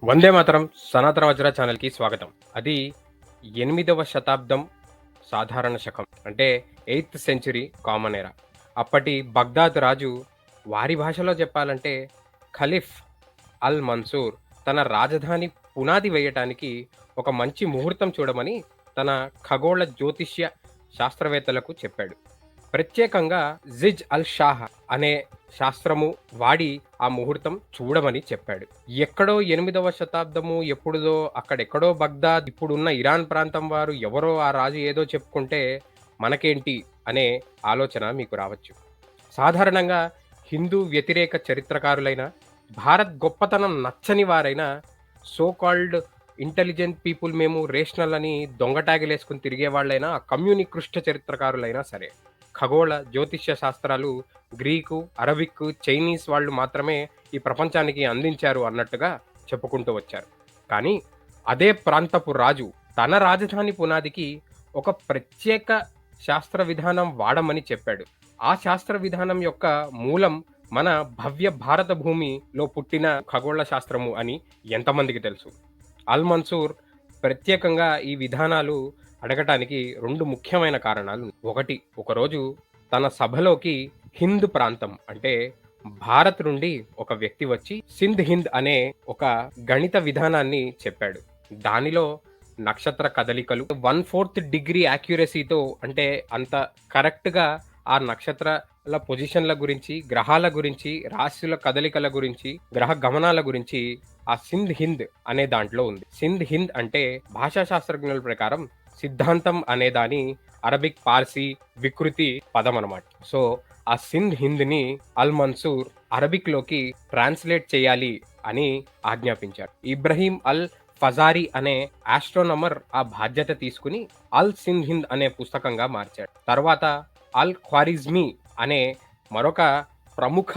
వందే మాతరం సనాతన వజ్ర ఛానల్‌కి స్వాగతం. అది 8వ శతాబ్దం సాధారణ శకం. అంటే 8థ్ సెంచురీ కామన్ ఎరా. అప్పటి బగ్దాద్ రాజు వారి భాషలో చెప్పాలంటే ఖలీఫ్ అల్ మన్సూర్ తన రాజధాని పునాది వేయటానికి ఒక మంచి ముహూర్తం చూడమని తన ఖగోళ జ్యోతిష్య శాస్త్రవేత్తలకు చెప్పాడు. ప్రత్యేకంగా జిజ్ అల్ షాహ్ అనే శాస్త్రము వాడి ఆ ముహూర్తం చూడమని చెప్పాడు. ఎక్కడో 8వ శతాబ్దము ఎప్పుడుదో అక్కడెక్కడో బగ్దాద్ ఇప్పుడున్న ఇరాన్ ప్రాంతం వారు ఎవరో ఆ రాజు ఏదో చెప్పుకుంటే మనకేంటి అనే ఆలోచన మీకు రావచ్చు. సాధారణంగా హిందూ వ్యతిరేక చరిత్రకారులైన, భారత్ గొప్పతనం నచ్చని వారైన, సో కాల్డ్ ఇంటెలిజెంట్ పీపుల్ మేము రేషనల్ అని దొంగ ట్యాగులేసుకొని తిరిగేవాళ్ళైనా, కమ్యూనికృష్ట చరిత్రకారులైనా సరే, ఖగోళ జ్యోతిష్య శాస్త్రాలు గ్రీకు, అరబిక్, చైనీస్ వాళ్ళు మాత్రమే ఈ ప్రపంచానికి అందించారు అన్నట్టుగా చెప్పుకుంటూ వచ్చారు. కానీ అదే ప్రాంతపు రాజు తన రాజధాని పునాదికి ఒక ప్రత్యేక శాస్త్ర విధానం వాడమని చెప్పాడు. ఆ శాస్త్ర విధానం యొక్క మూలం మన భవ్య భారత భూమిలో పుట్టిన ఖగోళ శాస్త్రము అని ఎంతమందికి తెలుసు? అల్ మన్సూర్ ప్రత్యేకంగా ఈ విధానాలు అడగటానికి 2 ముఖ్యమైన కారణాలు. ఒకటి, ఒకరోజు తన సభలోకి హింద్ ప్రాంతం అంటే భారత్ నుండి ఒక వ్యక్తి వచ్చి సింధ్ హింద్ అనే ఒక గణిత విధానాన్ని చెప్పాడు. దానిలో నక్షత్ర కదలికలు 1/4 డిగ్రీ యాక్యురసీతో, అంటే అంత కరెక్ట్‌గా ఆ నక్షత్రాల పొజిషన్‌ల గురించి, గ్రహాల గురించి, రాశుల కదలికల గురించి, గ్రహ గమనాల గురించి ఆ సింధ్ హింద్ అనే దాంట్లో ఉంది. సింధ్ హింద్ అంటే భాషా శాస్త్రజ్ఞుల ప్రకారం సిద్ధాంతం అనే దాని అరబిక్, పార్సీ వికృతి పదం అన్నమాట. సో ఆ సింధ్ హింద్‌ని అల్ మన్సూర్ అరబిక్‌లోకి ట్రాన్స్‌లేట్ చేయాలి అని ఆజ్ఞాపించాడు. ఇబ్రహీం అల్ ఫజారి అనే ఆస్ట్రోనమర్ ఆ బాధ్యత తీసుకుని అల్ సింధ్ హింద్ అనే పుస్తకంగా మార్చాడు. తర్వాత అల్ ఖ్వారిజ్మీ అనే మరొక ప్రముఖ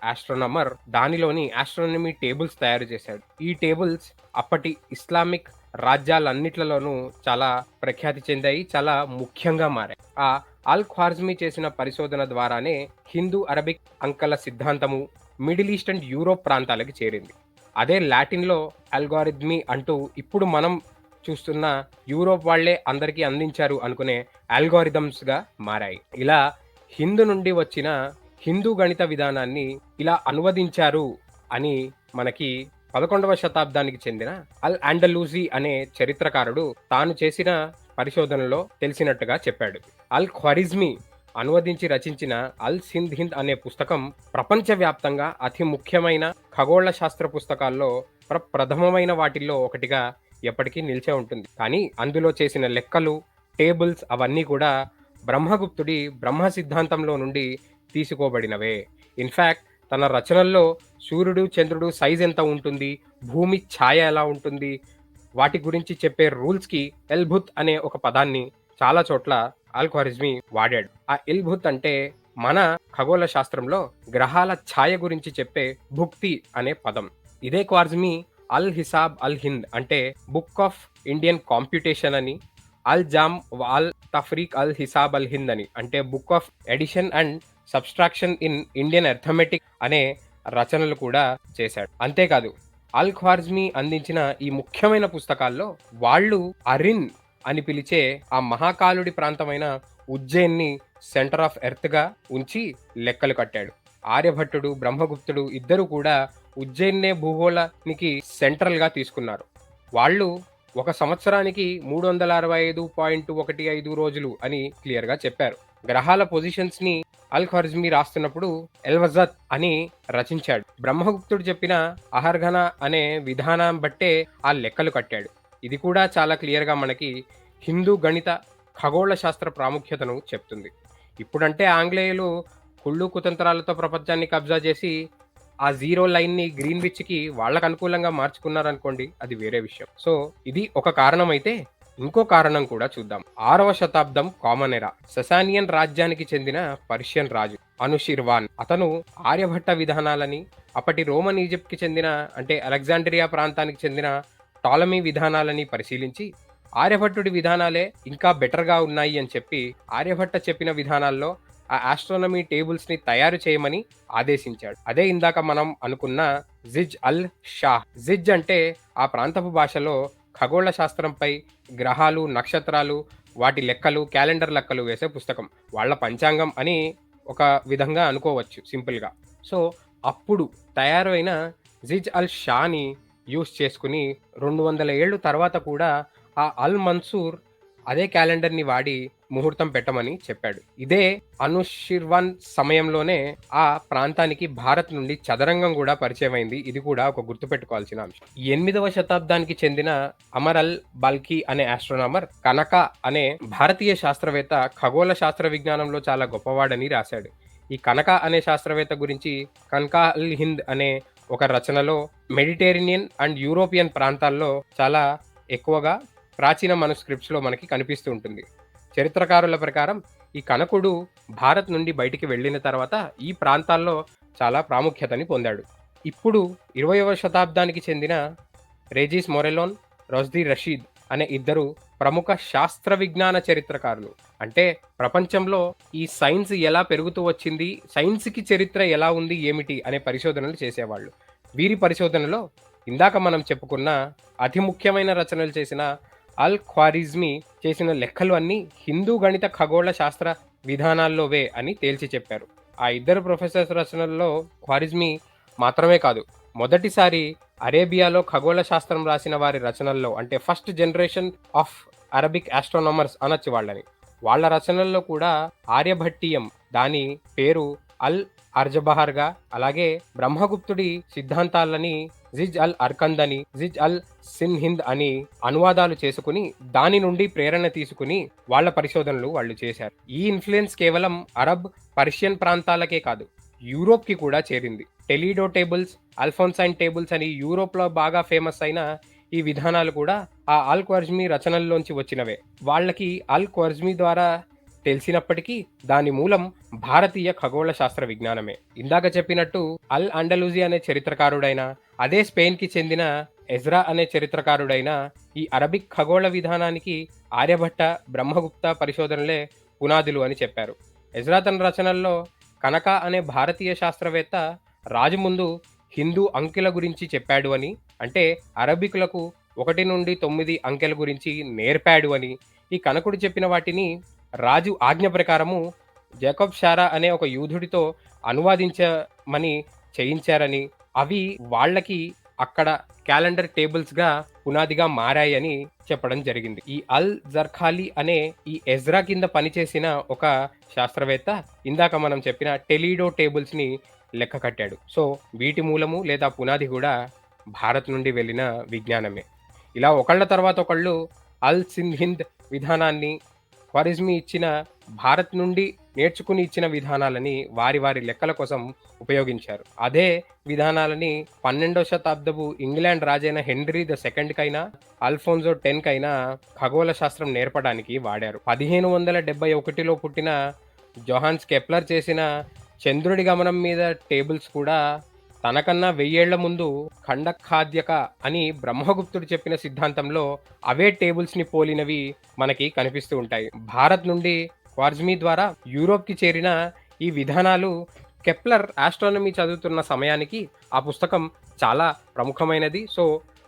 ఆస్ట్రోనమర్ దానిలోని ఆస్ట్రోనమీ టేబుల్స్ తయారు చేశాడు. ఈ టేబుల్స్ అప్పటి ఇస్లామిక్ రాజ్యాలన్నిట్లలోనూ చాలా ప్రఖ్యాతి చెందాయి, చాలా ముఖ్యంగా మారాయి. ఆ అల్ ఖ్వారిజ్మీ చేసిన పరిశోధన ద్వారానే హిందూ అరబిక్ అంకెల సిద్ధాంతము మిడిల్ ఈస్ట్ అండ్ యూరోప్ ప్రాంతాలకు చేరింది. అదే లాటిన్‌లో అల్గారిథమీ అంటూ ఇప్పుడు మనం చూస్తున్న యూరోప్ వాళ్ళే అందరికీ అందించారు అనుకునే అల్గోరిథమ్స్‌గా మారాయి. ఇలా హిందూ నుండి వచ్చిన హిందూ గణిత విధానాన్ని ఇలా అనువదించారు అని మనకి 11వ శతాబ్దానికి చెందిన అల్ ఆండలూసీ అనే చరిత్రకారుడు తాను చేసిన పరిశోధనలో తెలిసినట్టుగా చెప్పాడు. అల్ ఖ్వారిజ్మీ అనువదించి రచించిన అల్ సింధ్ హింద్ అనే పుస్తకం ప్రపంచవ్యాప్తంగా అతి ముఖ్యమైన ఖగోళ శాస్త్ర పుస్తకాల్లో ప్రథమమైన వాటిల్లో ఒకటిగా ఎప్పటికీ నిలిచే ఉంటుంది. కానీ అందులో చేసిన లెక్కలు, టేబుల్స్ అవన్నీ కూడా బ్రహ్మగుప్తుడి బ్రహ్మ సిద్ధాంతంలో నుండి తీసుకోబడినవే. ఇన్ఫాక్ట్ తన రచనల్లో సూర్యుడు, చంద్రుడు సైజ్ ఎంత ఉంటుంది, భూమి ఛాయ ఎలా ఉంటుంది, వాటి గురించి చెప్పే రూల్స్‌కి ఎల్బుత్ అనే ఒక పదాన్ని చాలా చోట్ల అల్ ఖ్వారిజ్మీ వాడాడు. ఆ ఎల్బుత్ అంటే మన ఖగోళ శాస్త్రంలో గ్రహాల ఛాయ గురించి చెప్పే భుక్తి అనే పదం. ఇదే ఖ్వారిజ్మీ అల్ హిసాబ్ అల్ హింద్ అంటే బుక్ ఆఫ్ ఇండియన్ కాంప్యూటేషన్ అని, అల్ జామ్ అల్ తఫ్రీక్ అల్ హిసాబ్ అల్ హింద్ అని అంటే book of addition and subtraction in Indian arithmetic అనే రచనలు కూడా చేశాడు. అంతేకాదు అల్ ఖ్వారిజ్మీ అందించిన ఈ ముఖ్యమైన పుస్తకాల్లో వాళ్ళు అరిన్ అని పిలిచే ఆ మహాకాలుడి ప్రాంతమైన ఉజ్జయిన్ని సెంటర్ ఆఫ్ ఎర్త్ గా ఉంచి లెక్కలు కట్టాడు. ఆర్యభట్టుడు, బ్రహ్మగుప్తుడు ఇద్దరు కూడా ఉజ్జయిన్నే భూగోళానికి సెంట్రల్ గా తీసుకున్నారు. వాళ్ళు ఒక సంవత్సరానికి 365.15 రోజులు అని క్లియర్ గా చెప్పారు. గ్రహాల పొజిషన్స్ ని అల్ ఖ్వారిజ్మీ రాస్తున్నప్పుడు ఎల్వజత్ అని రచించాడు. బ్రహ్మగుప్తుడు చెప్పిన అహర్ఘన అనే విధానం బట్టే ఆ లెక్కలు కట్టాడు. ఇది కూడా చాలా క్లియర్ గా మనకి హిందూ గణిత ఖగోళ శాస్త్ర ప్రాముఖ్యతను చెప్తుంది. ఇప్పుడంటే ఆంగ్లేయులు కుళ్ళు కుతంత్రాలతో ప్రపంచాన్ని కబ్జా చేసి ఆ జీరో లైన్ ని గ్రీన్‌విచ్‌కి వాళ్ళకు అనుకూలంగా మార్చుకున్నారనుకోండి, అది వేరే విషయం. సో ఇది ఒక కారణం అయితే ఇంకో కారణం కూడా చూద్దాం. 6వ శతాబ్దం కామన్ ఎరా. ససానియన్ రాజ్యానికి చెందిన పర్షియన్ రాజు అనుషిర్వాన్ అతను ఆర్యభట్ట విధానాలని, అప్పటి రోమన్ ఈజిప్ట్‌కి చెందిన అంటే అలెగ్జాండ్రియా ప్రాంతానికి చెందిన టాలమీ విధానాలని పరిశీలించి ఆర్యభట్టుడి విధానాలే ఇంకా బెటర్‌గా ఉన్నాయి అని చెప్పి ఆర్యభట్ట చెప్పిన విధానాల్లో ఆ ఆస్ట్రానమీ టేబుల్స్‌ని తయారు చేయమని ఆదేశించాడు. అదే ఇందాక మనం అనుకున్న జిజ్ అల్ షాహ్. జిజ్ అంటే ఆ ప్రాంతపు భాషలో ఖగోళ శాస్త్రంపై, గ్రహాలు, నక్షత్రాలు, వాటి లెక్కలు, క్యాలెండర్ లెక్కలు వేసే పుస్తకం. వాళ్ళ పంచాంగం అని ఒక విధంగా అనుకోవచ్చు సింపుల్‌గా. సో, అప్పుడు తయారైన జిజ్ అల్ షాని యూజ్ చేసుకొని 200 ఏళ్ళు తర్వాత కూడా ఆ అల్ మన్సూర్ అదే క్యాలెండర్‌ని వాడి ముహూర్తం పెట్టమని చెప్పాడు. ఇదే అనుషిర్వాన్ సమయంలోనే ఆ ప్రాంతానికి భారత్ నుండి చదరంగం గూడా పరిచయమైంది. ఇది కూడా ఒక గుర్తుపెట్టుకోవాల్సిన అంశం. 8వ శతాబ్దానికి చెందిన అమర్ అల్ బల్కి అనే ఆస్ట్రోనామర్ కనక అనే భారతీయ శాస్త్రవేత్త ఖగోళ శాస్త్ర విజ్ఞానంలో చాలా గొప్పవాడని రాశాడు. ఈ కనక అనే శాస్త్రవేత్త గురించి కన్కా అల్ హింద్ అనే ఒక రచనలో మెడిటేరియన్ అండ్ యూరోపియన్ ప్రాంతాల్లో చాలా ఎక్కువగా ప్రాచీన మనుస్క్రిప్ట్స్‌లో మనకి కనిపిస్తూ ఉంటుంది. చరిత్రకారుల ప్రకారం ఈ కనకుడు భారత్ నుండి బయటికి వెళ్ళిన తర్వాత ఈ ప్రాంతాల్లో చాలా ప్రాముఖ్యతని పొందాడు. ఇప్పుడు 20వ శతాబ్దానికి చెందిన రెజిస్ మొరెలోన్, రొజ్దీ రషీద్ అనే ఇద్దరు ప్రముఖ శాస్త్ర విజ్ఞాన చరిత్రకారులు. అంటే ప్రపంచంలో ఈ సైన్స్ ఎలా పెరుగుతూ వచ్చింది, సైన్స్‌కి చరిత్ర ఎలా ఉంది, ఏమిటి అనే పరిశోధనలు చేసేవాళ్ళు. వీరి పరిశోధనలో ఇందాక మనం చెప్పుకున్న అతి ముఖ్యమైన రచనలు చేసిన అల్ ఖ్వారిజ్మీ చేసిన లెక్కలు అన్నీ హిందూ గణిత ఖగోళ శాస్త్ర విధానాల్లోవే అని తేల్చి చెప్పారు. ఆ ఇద్దరు ప్రొఫెసర్స్ రచనల్లో ఖ్వారిజ్మీ మాత్రమే కాదు, మొదటిసారి అరేబియాలో ఖగోళ శాస్త్రం రాసిన వారి రచనల్లో, అంటే first generation of Arabic astronomers అనొచ్చు వాళ్ళని. వాళ్ళ రచనల్లో కూడా ఆర్యభట్టీయం దాని పేరు అల్ అర్జబహార్గా, అలాగే బ్రహ్మగుప్తుడి సిద్ధాంతాలని జిజ్ అల్ అర్కంద్ అని, జిజ్ అల్ సిన్హింద్ అని అనువాదాలు చేసుకుని దాని నుండి ప్రేరణ తీసుకుని వాళ్ళ పరిశోధనలు వాళ్ళు చేశారు. ఈ ఇన్ఫ్లుయెన్స్ కేవలం అరబ్, పర్షియన్ ప్రాంతాలకే కాదు, యూరోప్‌కి కూడా చేరింది. టెలీడో టేబుల్స్, అల్ఫోన్సైన్ టేబుల్స్ అని యూరోప్‌లో బాగా ఫేమస్ అయిన ఈ విధానాలు కూడా ఆ అల్ ఖ్వారిజ్మీ రచనల్లోంచి వచ్చినవే. వాళ్ళకి అల్ ఖ్వారిజ్మీ ద్వారా తెలిసినప్పటికీ దాని మూలం భారతీయ ఖగోళ శాస్త్ర విజ్ఞానమే. ఇందాక చెప్పినట్టు అల్ అండలూజీ అనే చరిత్రకారుడైన, అదే స్పెయిన్‌కి చెందిన ఎజ్రా అనే చరిత్రకారుడైన ఈ అరబిక్ ఖగోళ విధానానికి ఆర్యభట్ట, బ్రహ్మగుప్త పరిశోధనలే పునాదులు అని చెప్పారు. ఎజ్రా తన రచనల్లో కనక అనే భారతీయ శాస్త్రవేత్త రాజు ముందు హిందూ అంకెల గురించి చెప్పాడు అని, అంటే అరబికులకు 1 నుండి 9 అంకెల గురించి నేర్పాడు అని, ఈ కనకుడు చెప్పిన వాటిని రాజు ఆజ్ఞ ప్రకారము జేకబ్ షారా అనే ఒక యూదుడితో అనువాదించమని చేయించారని, అవి వాళ్ళకి అక్కడ క్యాలెండర్ టేబుల్స్‌గా పునాదిగా మారాయని చెప్పడం జరిగింది. ఈ అల్ జర్ఖాలి అనే ఈ ఎజ్రా కింద పనిచేసిన ఒక శాస్త్రవేత్త ఇందాక మనం చెప్పిన టెలీడో టేబుల్స్‌ని లెక్క కట్టాడు. సో, వీటి మూలము లేదా పునాది కూడా భారత్ నుండి వెళ్ళిన విజ్ఞానమే. ఇలా ఒకళ్ళ తర్వాత ఒకళ్ళు అల్ సింహింద్ విధానాన్ని, ఖ్వారిజ్మీ ఇచ్చిన భారత్ నుండి నేర్చుకుని ఇచ్చిన విధానాలని వారి వారి లెక్కల కోసం ఉపయోగించారు. అదే విధానాలని 12వ శతాబ్దపు ఇంగ్లాండ్ రాజైన హెన్రీ ద సెకండ్‌కైనా, అల్ఫోన్సో 10కైనా ఖగోళ శాస్త్రం నేర్పడానికి వాడారు. 1571లో పుట్టిన జోహాన్స్ కెప్లర్ చేసిన చంద్రుడి గమనం మీద టేబుల్స్ కూడా తనకన్నా 1000 ఏళ్ల ముందు ఖండఖాద్యక అని బ్రహ్మగుప్తుడు చెప్పిన సిద్ధాంతంలో అవే టేబుల్స్‌ని పోలినవి మనకి కనిపిస్తూ ఉంటాయి. భారత్ నుండి ఖ్వారిజ్మీ ద్వారా యూరోప్‌కి చేరిన ఈ విధానాలు కెప్లర్ ఆస్ట్రానమీ చదువుతున్న సమయానికి ఆ పుస్తకం చాలా ప్రముఖమైనది. సో,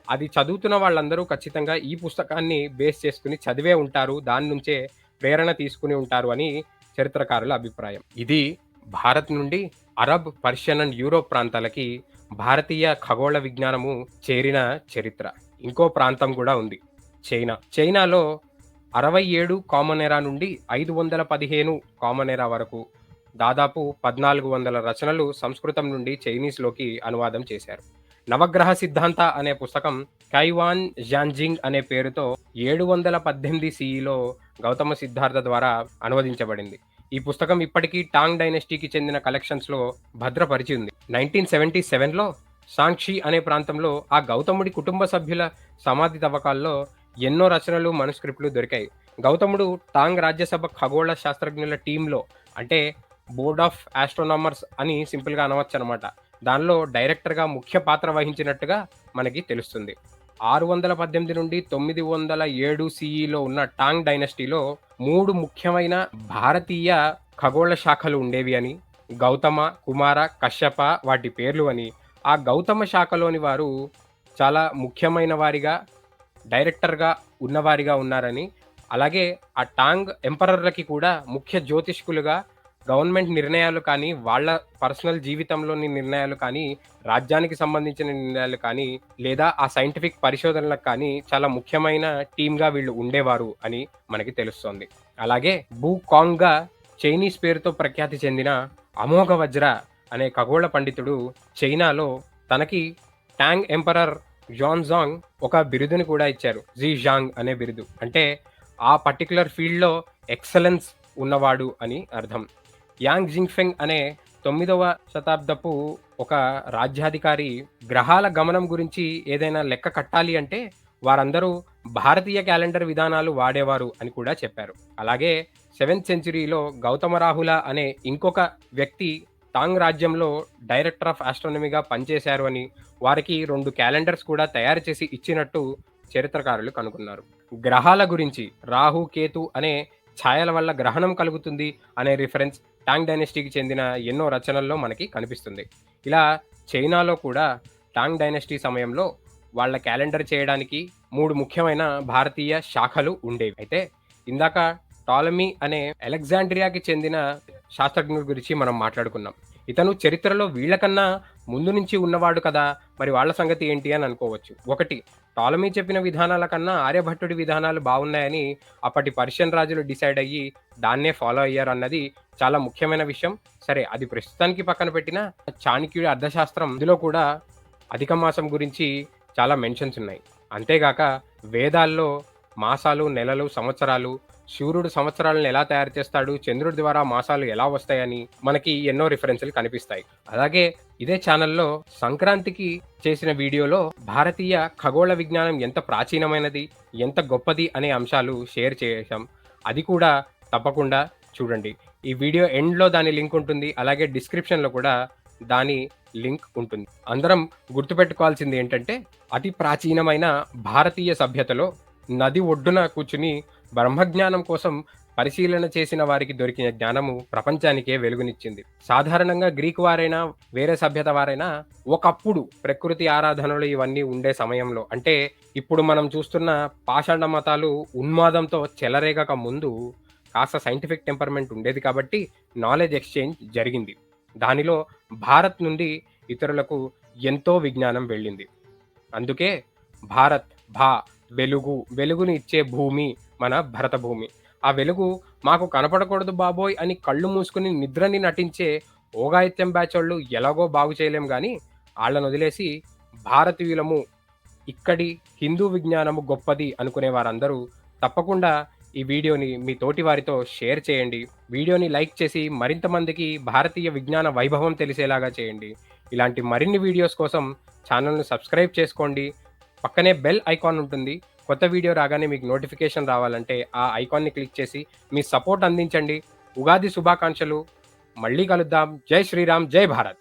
అది చదువుతున్న వాళ్ళందరూ ఖచ్చితంగా ఈ పుస్తకాన్ని బేస్ చేసుకొని చదివే ఉంటారు. దాని నుంచే ప్రేరణ తీసుకుని ఉంటారు అని చరిత్రకారుల అభిప్రాయం. ఇది భారత్ నుండి అరబ్, పర్షియన్ అండ్ యూరోప్ ప్రాంతాలకి భారతీయ ఖగోళ విజ్ఞానము చేరిన చరిత్ర. ఇంకో ప్రాంతం కూడా ఉంది, చైనా. చైనాలో 67 కామన్ ఎరా నుండి 515 కామన్ ఎరా వరకు దాదాపు 1400 రచనలు సంస్కృతం నుండి చైనీస్‌లోకి అనువాదం చేశారు. నవగ్రహ సిద్ధాంత అనే పుస్తకం కైవాన్ జాన్జింగ్ అనే పేరుతో 718 CEలో గౌతమ సిద్ధార్థ ద్వారా అనువదించబడింది. ఈ పుస్తకం ఇప్పటికీ టాంగ్ డైనెస్టీకి చెందిన కలెక్షన్స్‌లో భద్రపరిచి ఉంది. 1977లో సాంక్షి అనే ప్రాంతంలో ఆ గౌతముడి కుటుంబ సభ్యుల సమాధి తవ్వకాల్లో ఎన్నో రచనలు, మనుస్క్రిప్ట్లు దొరికాయి. గౌతముడు టాంగ్ రాజ్యసభ ఖగోళ శాస్త్రజ్ఞుల టీంలో, అంటే బోర్డ్ ఆఫ్ ఆస్ట్రోనామర్స్ అని సింపుల్‌గా అనవచ్చనమాట, దానిలో డైరెక్టర్‌గా ముఖ్య పాత్ర వహించినట్టుగా మనకి తెలుస్తుంది. 618 నుండి 907 CEలో ఉన్న టాంగ్ డైనస్టీలో 3 ముఖ్యమైన భారతీయ ఖగోళ శాఖలు ఉండేవి అని, గౌతమ, కుమార, కశ్యప వాటి పేర్లు అని, ఆ గౌతమ శాఖలోని వారు చాలా ముఖ్యమైన వారిగా, డైరెక్టర్‌గా ఉన్నవారిగా ఉన్నారని, అలాగే ఆ టాంగ్ ఎంపరర్‌లకి కూడా ముఖ్య జ్యోతిష్కులుగా గవర్నమెంట్ నిర్ణయాలు కానీ, వాళ్ళ పర్సనల్ జీవితంలోని నిర్ణయాలు కానీ, రాజ్యానికి సంబంధించిన నిర్ణయాలు కానీ, లేదా ఆ సైంటిఫిక్ పరిశోధనలకు కానీ చాలా ముఖ్యమైన టీమ్‌గా వీళ్ళు ఉండేవారు అని మనకి తెలుస్తోంది. అలాగే బుకాంగ్‌గా చైనీస్ పేరుతో ప్రఖ్యాతి చెందిన అమోఘ వజ్ర అనే ఖగోళ పండితుడు చైనాలో తనకి టాంగ్ ఎంపరర్ జాంగ్ ఒక బిరుదుని కూడా ఇచ్చారు. జాంగ్ అనే బిరుదు. అంటే ఆ పర్టిక్యులర్ ఫీల్డ్‌లో ఎక్సలెన్స్ ఉన్నవాడు అని అర్థం. యాంగ్ జింగ్‌ఫెంగ్ అనే 9వ శతాబ్దపు ఒక రాజ్యాధికారి గ్రహాల గమనం గురించి ఏదైనా లెక్క కట్టాలి అంటే వారందరూ భారతీయ క్యాలెండర్ విధానాలు వాడేవారు అని కూడా చెప్పారు. అలాగే 7th సెంచరీలో గౌతమ రాహుల అనే ఇంకొక వ్యక్తి టాంగ్ రాజ్యంలో డైరెక్టర్ ఆఫ్ ఆస్ట్రోనమీగా పనిచేశారు అని, వారికి 2 క్యాలెండర్స్ కూడా తయారు చేసి ఇచ్చినట్టు చరిత్రకారులు కనుగొన్నారు. గ్రహాల గురించి రాహు, కేతు అనే ఛాయల వల్ల గ్రహణం కలుగుతుంది అనే రిఫరెన్స్ టాంగ్ డైనెస్టీకి చెందిన ఎన్నో రచనల్లో మనకి కనిపిస్తుంది. ఇలా చైనాలో కూడా టాంగ్ డైనెస్టీ సమయంలో వాళ్ళ క్యాలెండర్ చేయడానికి 3 ముఖ్యమైన భారతీయ శాఖలు ఉండేవి. అయితే ఇందాక టాలమీ అనే అలెగ్జాండ్రియాకి చెందిన శాస్త్రజ్ఞుడి గురించి మనం మాట్లాడుకున్నాం. ఇతను చరిత్రలో వీళ్ళకన్నా ముందు నుంచి ఉన్నవాడు కదా! మరి వాళ్ళ సంగతి ఏంటి అని అనుకోవచ్చు. ఒకటి, టాలమీ చెప్పిన విధానాల కన్నా ఆర్యభట్టుడి విధానాలు బావున్నాయని అప్పటి పర్షియన్ రాజులు డిసైడ్ అయ్యి దాన్నే ఫాలో అయ్యారన్నది చాలా ముఖ్యమైన విషయం. సరే, అది ప్రస్తుతానికి పక్కన పెట్టినా చాణక్యుడి అర్థశాస్త్రం ఇందులో కూడా అధిక మాసం గురించి చాలా మెన్షన్స్ ఉన్నాయి. అంతేగాక వేదాల్లో మాసాలు, నెలలు, సంవత్సరాలు, సూర్యుడు సంవత్సరాలను ఎలా తయారు చేస్తాడు, చంద్రుడి ద్వారా మాసాలు ఎలా వస్తాయని మనకి ఎన్నో రిఫరెన్స్‌లు కనిపిస్తాయి. అలాగే ఇదే ఛానల్‌లో సంక్రాంతికి చేసిన వీడియోలో భారతీయ ఖగోళ విజ్ఞానం ఎంత ప్రాచీనమైనది, ఎంత గొప్పది అనే అంశాలు షేర్ చేశాం. అది కూడా తప్పకుండా చూడండి. ఈ వీడియో ఎండ్‌లో దాని లింక్ ఉంటుంది. అలాగే డిస్క్రిప్షన్‌లో కూడా దాని లింక్ ఉంటుంది. అందరం గుర్తుపెట్టుకోవాల్సింది ఏంటంటే, అతి ప్రాచీనమైన భారతీయ సభ్యతలో నది ఒడ్డున కూర్చుని బ్రహ్మజ్ఞానం కోసం పరిశీలన చేసిన వారికి దొరికిన జ్ఞానము ప్రపంచానికే వెలుగునిచ్చింది. సాధారణంగా గ్రీకు వారైనా, వేరే సభ్యత వారైనా ఒకప్పుడు ప్రకృతి ఆరాధనలు ఇవన్నీ ఉండే సమయంలో, అంటే ఇప్పుడు మనం చూస్తున్న పాషాణ మతాలు ఉన్మాదంతో చెలరేగక ముందు కాస్త సైంటిఫిక్ టెంపర్మెంట్ ఉండేది కాబట్టి నాలెడ్జ్ ఎక్స్చేంజ్ జరిగింది. దానిలో భారత్ నుండి ఇతరులకు ఎంతో విజ్ఞానం వెళ్ళింది. అందుకే భారత్ వెలుగు, వెలుగుని ఇచ్చే భూమి మన భరత భూమి. ఆ వెలుగు మాకు కనపడకూడదు బాబోయ్ అని కళ్ళు మూసుకుని నిద్రని నటించే ఓగాయిత్యం బ్యాచోళ్ళు ఎలాగో బాగు చేయలేం గానీ, ఆళ్ళను వదిలేసి భారతీయులము, ఇక్కడి హిందూ విజ్ఞానము గొప్పది అనుకునే వారందరూ తప్పకుండా ఈ వీడియోని మీ తోటి వారితో షేర్ చేయండి. వీడియోని లైక్ చేసి మరింత మందికి భారతీయ విజ్ఞాన వైభవం తెలిసేలాగా చేయండి. ఇలాంటి మరిన్ని వీడియోస్ కోసం ఛానల్‌ను సబ్స్క్రైబ్ చేసుకోండి. పక్కనే బెల్ ఐకాన్ ఉంటుంది. కొత్త వీడియో రాగానే మీకు నోటిఫికేషన్ రావాలంటే ఆ ఐకాన్‌ని క్లిక్ చేసి మీ సపోర్ట్ అందించండి. ఉగాది శుభాకాంక్షలు. మళ్ళీ కలుద్దాం. జై శ్రీరామ్, జై భారత్.